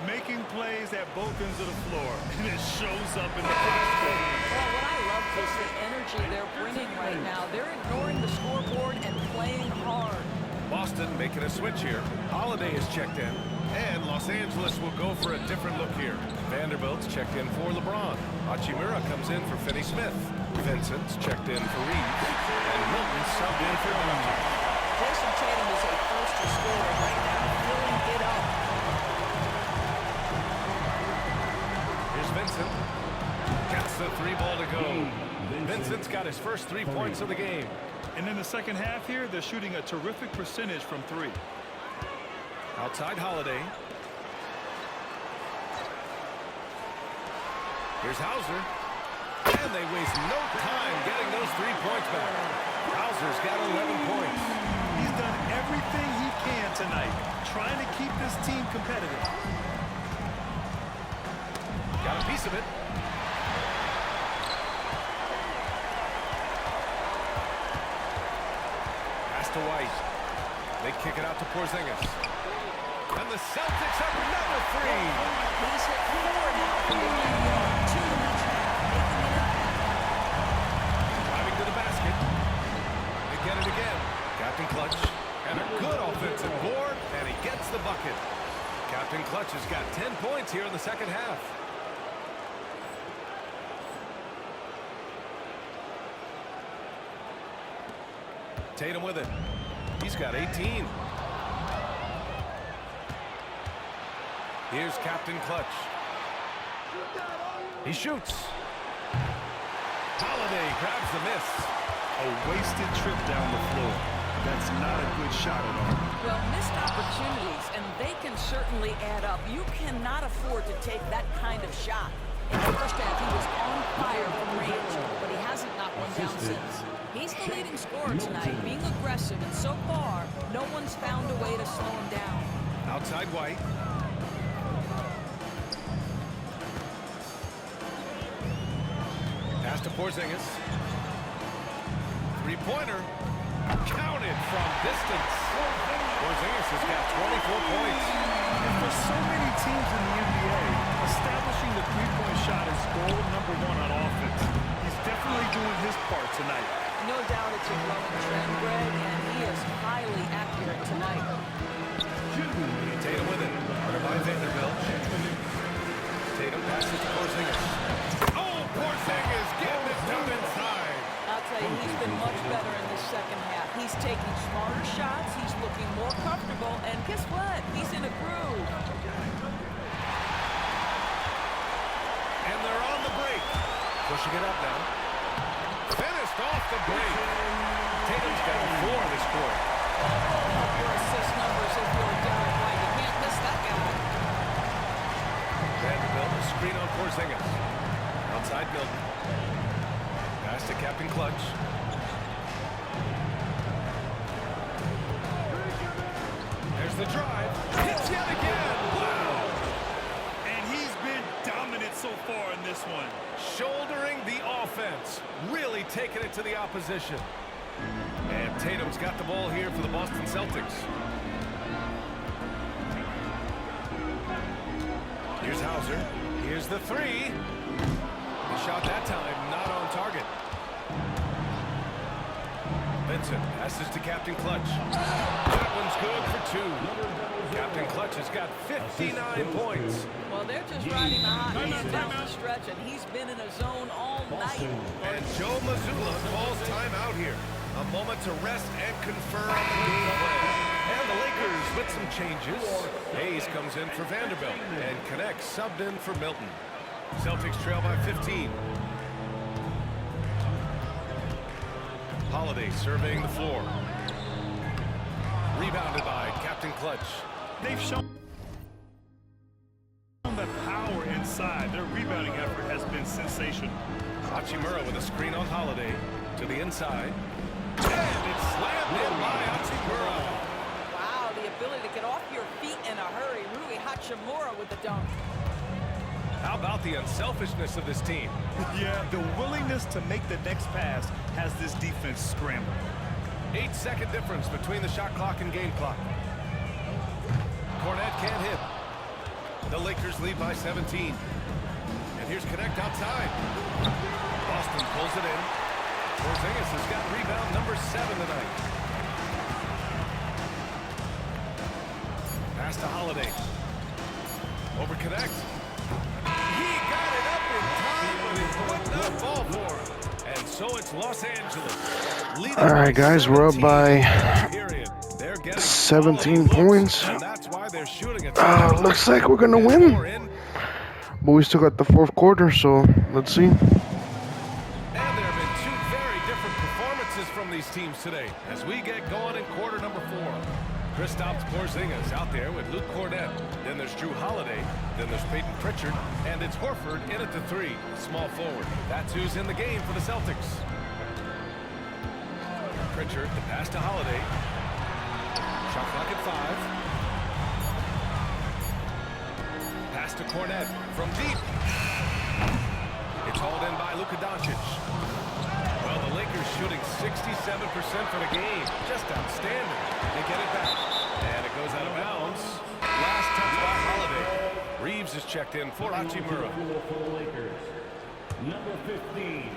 Making plays at both ends of the floor. And it shows up in the first game. Well, what I love is the energy they're bringing right now. They're ignoring the scoreboard and playing hard. Boston making a switch here. Holiday is checked in. And Los Angeles will go for a different look here. Vanderbilt's checked in for LeBron. Hachimura comes in for Finney-Smith. Vincent's checked in for Reeves. And Milton subbed in for Doncic. Jason Tatum is a first scorer right now, filling it up. Here's Vincent. Gets the 3-ball to go. Vincent's got his first 3 points of the game. And in the second half here, they're shooting a terrific percentage from 3. Outside Holiday. Here's Hauser. And they waste no time getting those 3 points back. Hauser's got 11 points. He's done everything he can tonight, trying to keep this team competitive. Got a piece of it. Pass to White. They kick it out to Porzingis. And the Celtics have another three. He's hit 4 now from the lead yard. 2 in each half, making it up. Driving to the basket. They get it again. Captain Clutch. And a good offensive board. And he gets the bucket. Captain Clutch has got 10 points here in the second half. Tatum with it. He's got 18. Here's Captain Clutch. He shoots. Holiday grabs the miss. A wasted trip down the floor. That's not a good shot at all. Well, missed opportunities, and they can certainly add up. You cannot afford to take that kind of shot. In the first half, he was on fire from range, but he hasn't knocked one down since. He's the leading scorer tonight, being aggressive, and so far, no one's found a way to slow him down. Outside White. Pass to Porzingis. Three-pointer. Counted from distance. Porzingis has got 24 points. And for so many teams in the NBA, establishing the three-point shot is goal number 1 on offense. He's definitely doing his part tonight. No doubt it's a growing trend, Greg, and he is highly accurate tonight. Tatum with it. Guarded by Vanderbilt. Tatum passes to Porzingis. Oh, Porzingis getting it down inside. I'll tell you, he's been much better in the second half. He's taking smarter shots. He's looking more comfortable. And guess what? He's in a groove. And they're on the break. Pushing it up now. Finished off the break. Tatum's got 4 this quarter. Your assist numbers if you're Derek White. You can't miss that guy. Vanderbilt, a screen on Porzingis. Outside Milton. Pass to Captain Clutch. There's the drive. Hits yet again. Wow. And he's been dominant so far in this one. Shouldering the offense. Really taking it to the opposition. And Tatum's got the ball here for the Boston Celtics. Here's Hauser. Here's the three. The shot that time not on target. Vincent passes to Captain Clutch. That one's good for 2. Captain Clutch has got 59 points. Well, they're just riding the hot hand down the stretch, and he's been in a zone all night. And Joe Mazzulla calls timeout here. A moment to rest and confer on the game plan. And the Lakers with some changes. Hayes comes in for Vanderbilt and connects, subbed in for Milton. Celtics trail by 15. Holiday surveying the floor. Rebounded by Captain Clutch. They've shown the power inside. Their rebounding effort has been sensational. Hachimura with a screen on Holiday to the inside. And it's slammed in by Hachimura. Wow, the ability to get off your feet in a hurry. Rui Hachimura with the dunk. How about the unselfishness of this team? Yeah, the willingness to make the next pass has this defense scrambling. 8-second difference between the shot clock and game clock. Cornette can't hit. The Lakers lead by 17. And here's Connect outside. Boston pulls it in. Porzingis has got rebound number 7 tonight. Pass to Holiday. Over Connect. He got it up in time, but it would not fall for him. And so it's Los Angeles. All right, guys, we're up by 17 points. And that's why they're shooting it. Looks like we're gonna win, but we still got the 4th quarter, so let's see. And there have been 2 very different performances from these teams today as we get going in quarter number 4. Kristaps Porzingis out there with Luke Cornette. Then there's Drew Holiday. Then there's Peyton Pritchard. And it's Horford in at the 3, small forward. That's who's in the game for the Celtics. Pritchard, the pass to Holiday. Shot clock at 5. Pass to Cornette from deep. It's hauled in by Luka Doncic. Well, the Lakers shooting 67% for the game. Just outstanding. They get it back. And it goes out of bounds. Last touch by Holiday. Reeves is checked in for Hachimura. For the Lakers, number 15,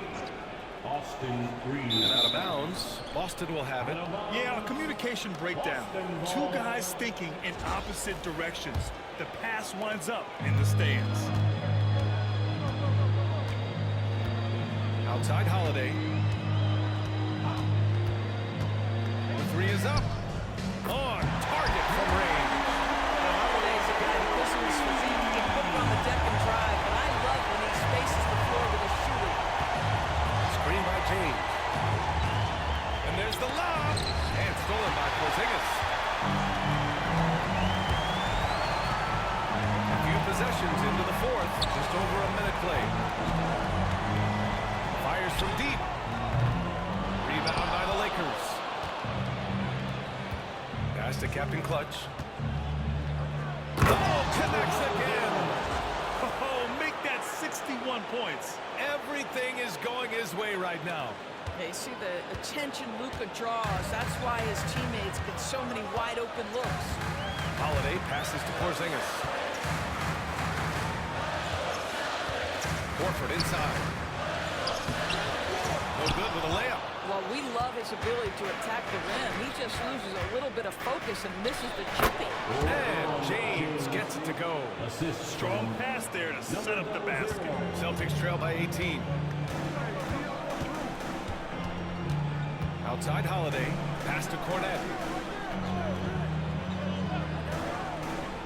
Austin Reeves. And out of bounds, Boston will have it. Yeah, a communication breakdown. Two guys thinking in opposite directions. The pass winds up in the stands. Outside Holiday. The three is up. On target from range. Holiday's a guy who pushes his physique to get put on the deck and drive, but I love when he spaces the floor with his shooting. Screen by James. And there's the lob. And stolen by Porzingis. A few possessions into the fourth. Just over a minute played. Fires from deep. Rebound by the Lakers. Pass to Captain Clutch. Oh, connects again. Oh, make that 61 points. Everything is going his way right now. They see the attention Luka draws. That's why his teammates get so many wide open looks. Holiday passes to Porzingis. Horford inside. No good with a layup. Well, we love his ability to attack the rim. He just loses a little bit of focus and misses the chipping. And James gets it to go. Assist. Strong pass there to set up the basket. Celtics trail by 18. Outside Holiday. Pass to Cornet.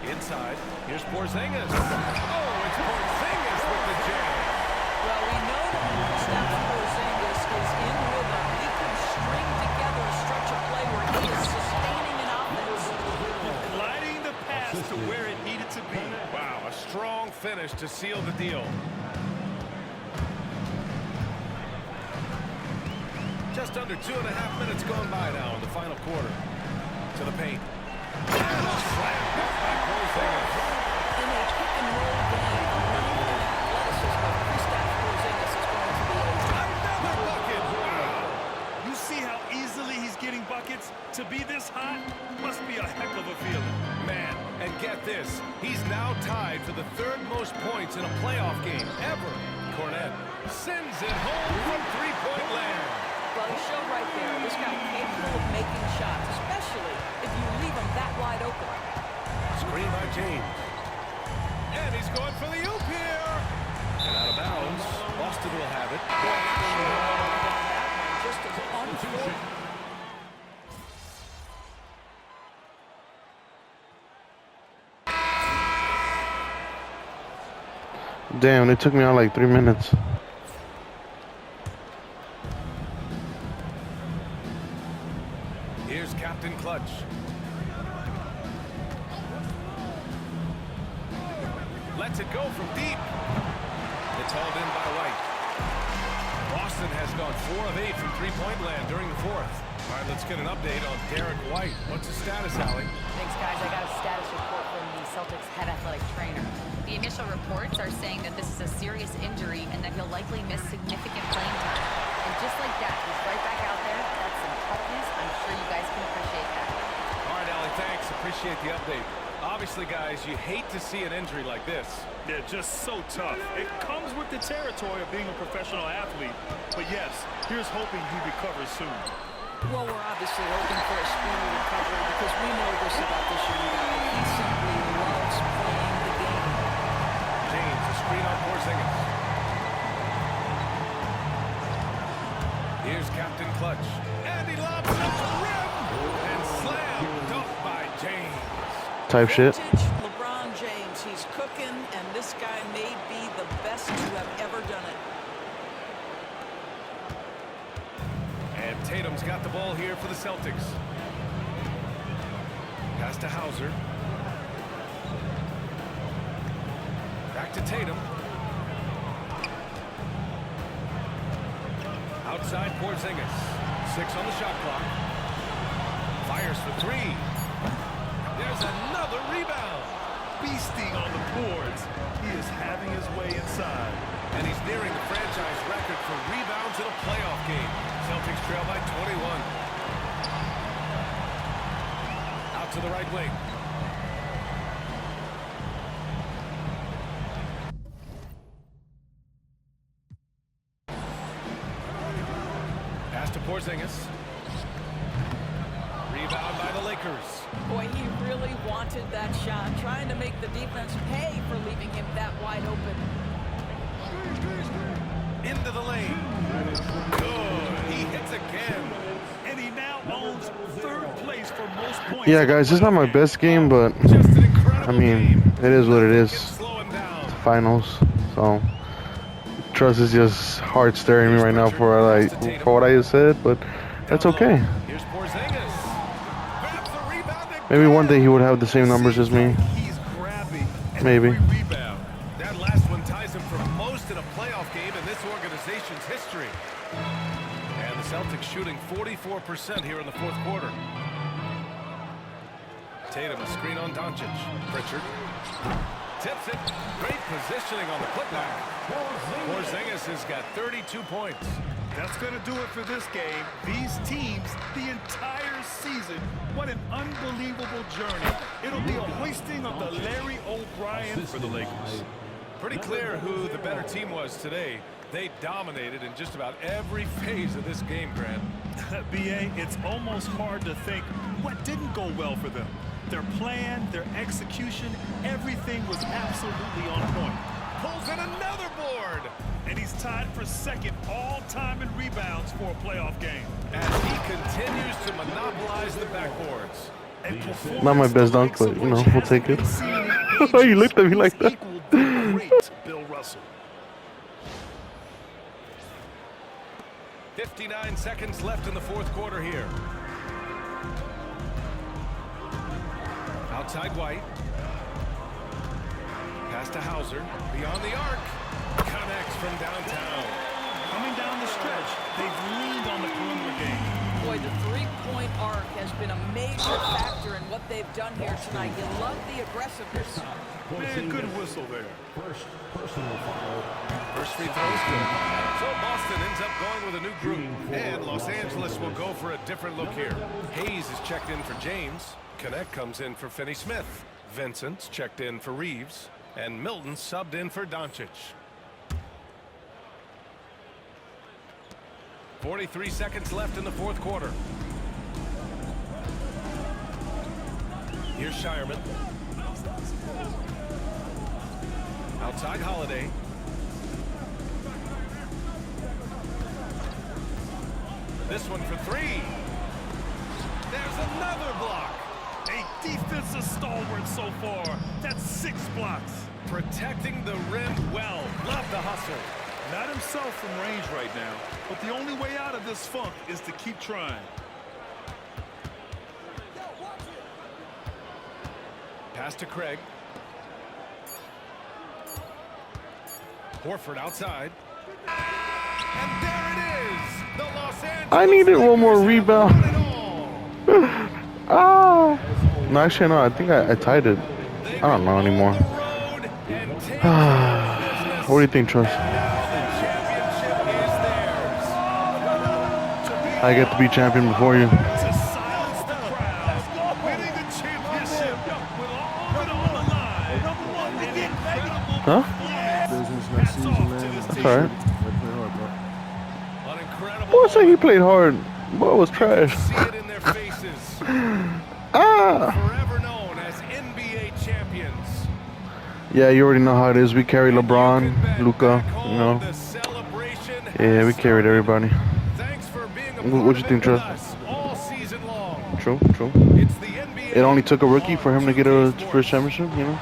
Inside. Here's Porzingis. Oh, it's Porzingis with the jam. Well, we know that when Stafford Porzingis is in rhythm, he can string together a stretch of play where he is sustaining an offense. Gliding the pass to where it needed to be. Wow, a strong finish to seal the deal. Just under 2.5 minutes gone by now in the final quarter. To the paint. And a slam dunk by Porzingis. In a pick and roll game, the length and athleticism of Kristaps Porzingis is going to be Another bucket. Wow. You see how easily he's getting buckets? To be this hot must be a heck of a feeling. Man, and get this. He's now tied for the third most points in a playoff game ever. Cornet sends it home from three-point land. Well, he showed right there, this guy capable of making shots, especially if you leave him that wide open. Screen by James. And he's going for the oop here. And out of bounds. Boston will have it. Just as unfortunate. Damn, it took me out like 3 minutes. Here's Captain Clutch. Lets it go from deep. It's hauled in by White. Boston has gone 4 of 8 from three-point land during the fourth. All right, let's get an update on Derek White. What's his status, Allie? Thanks, guys. I got a status report from the Celtics head athletic trainer. The initial reports are saying that this is a serious injury and that he'll likely miss significant playing time. And just like that, he's right back out there. That's some toughness. I'm sure you guys can appreciate that. All right, Allie, thanks. Appreciate the update. Obviously, guys, you hate to see an injury like this. They're just so tough. It comes with the territory of being a professional athlete. But yes, here's hoping he recovers soon. Well, we're obviously hoping for a speedy recovery because we know this about this young guy. He simply loves playing the game. James, a screen on Porzingis. Here's Captain Clutch. And he lobs it up the rim. And slam dunked by James. Type shit. Vintage LeBron James, he's cooking, and this guy may be the best to have ever done it. And Tatum's got the ball here for the Celtics. Pass to Hauser. Back to Tatum. Outside Porzingis. 6 on the shot clock. Fires for 3. There's another rebound. Feasting on the boards. He is having his way inside. And he's nearing the franchise record for rebounds in a playoff game. Celtics to the right wing. Pass to Porzingis. Rebound by the Lakers. Boy, he really wanted that shot, trying to make the defense pay for leaving him that wide open. Into the lane. Good. He hits again. And he now owns third place for most points. Yeah, guys, it's not my best game, but Just an incredible I mean, game. it is what it is. Slow him down. Finals, so trust is just hard staring me right now for what I just said, but that's okay. Here's Porzingis. Grabs the rebound again. Maybe one day he would have the same numbers as me. He's grabbing Maybe. every rebound. That last one ties him for most in a playoff game in this organization's history. And the Celtics shooting 44% here in the fourth quarter. Tatum, a screen on Doncic. Pritchard tips it. Great positioning on the putback. Porzingis has got 32 points. That's going to do it for this game. These teams, the entire season, what an unbelievable journey. It'll be a hoisting of the Larry O'Brien for the Lakers. Pretty clear who the better team was today. They dominated in just about every phase of this game, Grant. B.A., it's almost hard to think what didn't go well for them. Their plan, their execution, everything was absolutely on point. Pulls in another board. And he's tied for second all-time in rebounds for a playoff game. As he continues to monopolize the backboards. Not my best dunk, but you know, we'll take it. You looked at me like that. Bill Russell. 59 seconds left in the fourth quarter here. Outside White. Pass to Hauser. Beyond the arc. Connects from downtown. Coming down the stretch, they've leaned on the perimeter game. Boy, the three-point arc has been a major factor in what they've done here tonight. You love the aggressiveness. Man, good whistle there. First personal foul. First free throw is good. So Boston ends up going with a new group. And Los Angeles will go for a different look here. Hayes is checked in for James. Connect comes in for Finney-Smith. Vincent's checked in for Reeves. And Milton subbed in for Doncic. 43 seconds left in the fourth quarter. Here's Shireman. Outside Holiday. This one for three. There's another block. A defensive stalwart so far. That's 6 blocks. Protecting the rim well. Love the hustle. Not himself from range right now, but the only way out of this funk is to keep trying. Pass to Craig. Horford outside. And there it is. The Los Angeles I needed one more Lakers rebound. have won it all. Ah. No, actually, no. I think I tied it. I don't know anymore. What do you think, Trust? I get to be champion before you. To silence the crowd, winning the championship with all of it on the line. An incredible Huh? Business next season, man. That's alright. They play hard, bro. An incredible Boy, say he played hard. Boy, it was trash. see it in their faces. Ah. Forever known as NBA champions. Yeah, you already know how it is. We carry LeBron, Luka, you know. The celebration Yeah, we carried everybody. Thanks for being a What you think, with Trust? us all season long. True, true. It's the NBA. It only took a rookie for him to get a first championship, you know.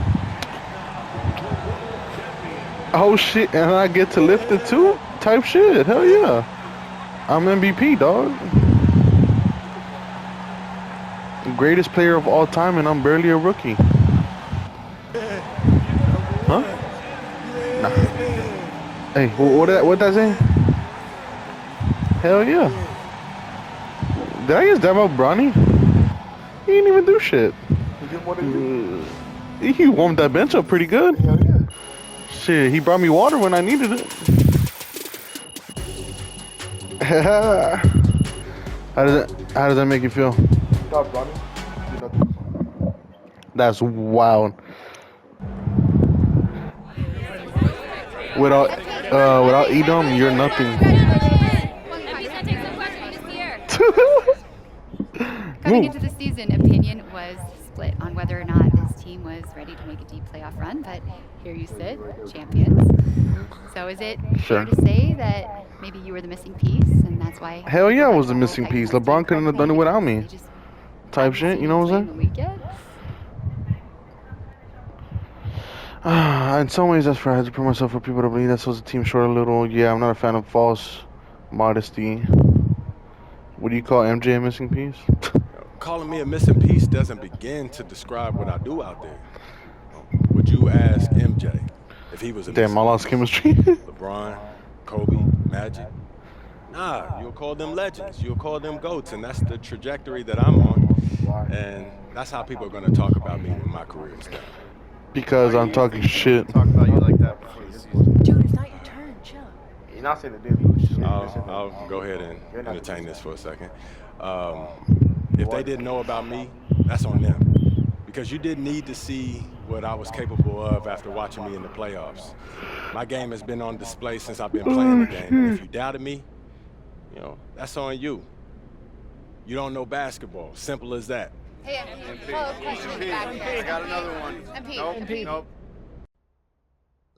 Oh shit, and I get to lift it too? Type shit, hell yeah. I'm MVP, dog. Greatest player of all time, and I'm barely a rookie. Huh? Nah. Hey, what that say? Hell yeah. Did I just dab out Bronny? He didn't even do shit. He warmed that bench up pretty good. Hell yeah. Shit, he brought me water when I needed it. How does that make you feel? Stop, Ronnie. Do nothing. That's wild. Without Edom, you're nothing. Coming into the season, opinion was split on whether or not this team was ready to make a deep playoff run, but here you sit, champions. So is it fair to say that maybe you were the missing piece, and that's why... Hell yeah, I was the missing piece. LeBron couldn't have done it without me. Type shit, you know what I'm saying? In some ways, that's fair. I had to prove myself for people to believe that was the team short a little. Yeah, I'm not a fan of false modesty. What do you call MJ a missing piece? Calling me a missing piece doesn't begin to describe what I do out there. Would you ask MJ if he was a damn, I lost chemistry. LeBron, Kobe, Magic? Nah, you'll call them legends. You'll call them GOATs, and that's the trajectory that I'm on. And that's how people are going to talk about me when my career is done. Because I'm talking shit. Talk about you like that before the season. Dude, it's not your turn. Chill. You're not saying the dude. I'll go ahead and entertain this for a second. If they didn't know about me, that's on them. Because you didn't need to see what I was capable of after watching me in the playoffs. My game has been on display since I've been playing the game. And if you doubted me, you know, that's on you. You don't know basketball. Simple as that. Hey, MP. I got another one. MP. Nope.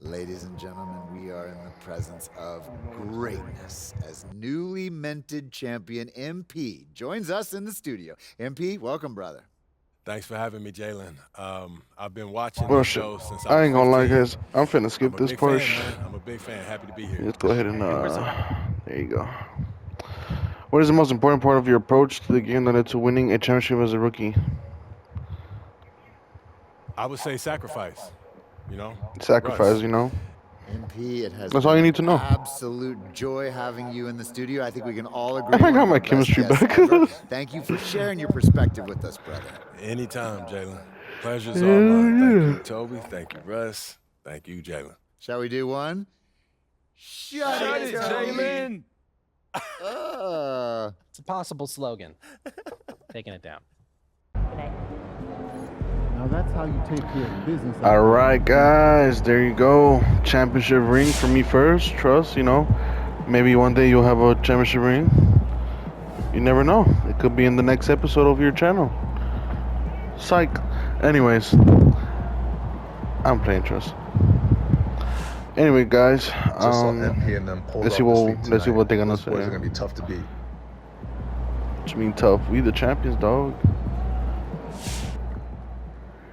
Ladies and gentlemen, we are in the presence of greatness as newly minted champion MP joins us in the studio. MP, welcome, brother. Thanks for having me, Jalen. I've been watching Well, the shit. show since I ain't gonna lie, 15. guys. I'm finna skip this part. I'm a big fan. Happy to be here. Let's go ahead and there you go. What is the most important part of your approach to the game that led to winning a championship as a rookie? I would say sacrifice. You know? Sacrifice, Russ. you know? MP, it has That's all you need to know. Absolute joy having you in the studio. I think we can all agree. I got my chemistry back. Thank you for sharing your perspective with us, brother. Anytime, Jalen. Pleasure's all mine. Thank you, Toby. Thank you, Russ. Thank you, Jalen. Shall we do one? Shut it, Jalen. It's a possible slogan. Taking it down. Now that's how you take care of business. All right, guys. There you go. Championship ring for me first. Trust, you know. Maybe one day you'll have a championship ring. You never know. It could be in the next episode of your channel. Psych. Anyways. I'm playing Trust. Anyway, guys, let's see what they're gonna say. Boys are gonna be tough to beat. What you mean tough? We the champions, dog.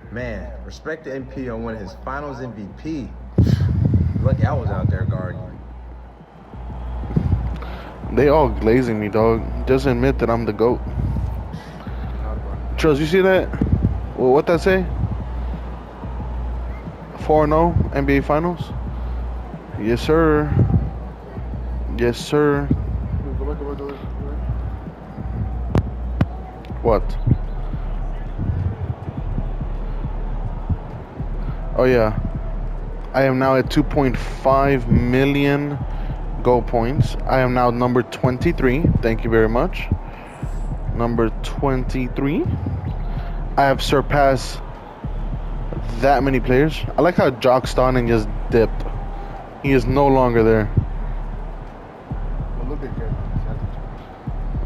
Man, respect to MP on winning his finals MVP. Lucky I was out there guarding you. They all glazing me, dog. Just admit that I'm the GOAT. Trust, you see that? Well, what that say? 4-0 NBA Finals? Yes, sir. Yes, sir. What? Oh, yeah. I am now at 2.5 million goal points. I am now number 23. Thank you very much. Number 23. I have surpassed that many players. I like how Jock Stonin just dipped. He is no longer there.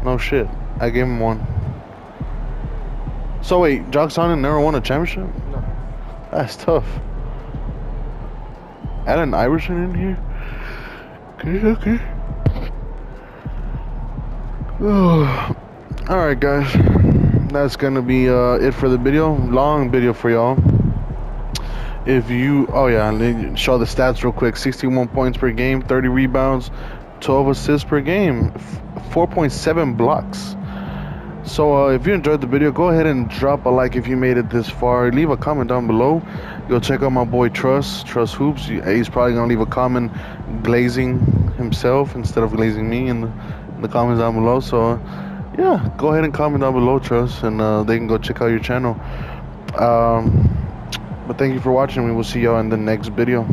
No shit. I gave him one. So wait, Jock Stonin never won a championship? No. That's tough. Add an Iverson in here? Okay. Alright, guys. That's gonna be it for the video. Long video for y'all. If you, oh yeah, let me show the stats real quick. 61 points per game, 30 rebounds, 12 assists per game, 4.7 blocks. So if you enjoyed the video, go ahead and drop a like if you made it this far. Leave a comment down below. Go check out my boy Trust Hoops. He's probably gonna leave a comment glazing himself instead of glazing me in the comments down below. So yeah, go ahead and comment down below, Trust, and they can go check out your channel. But thank you for watching. We will see y'all in the next video.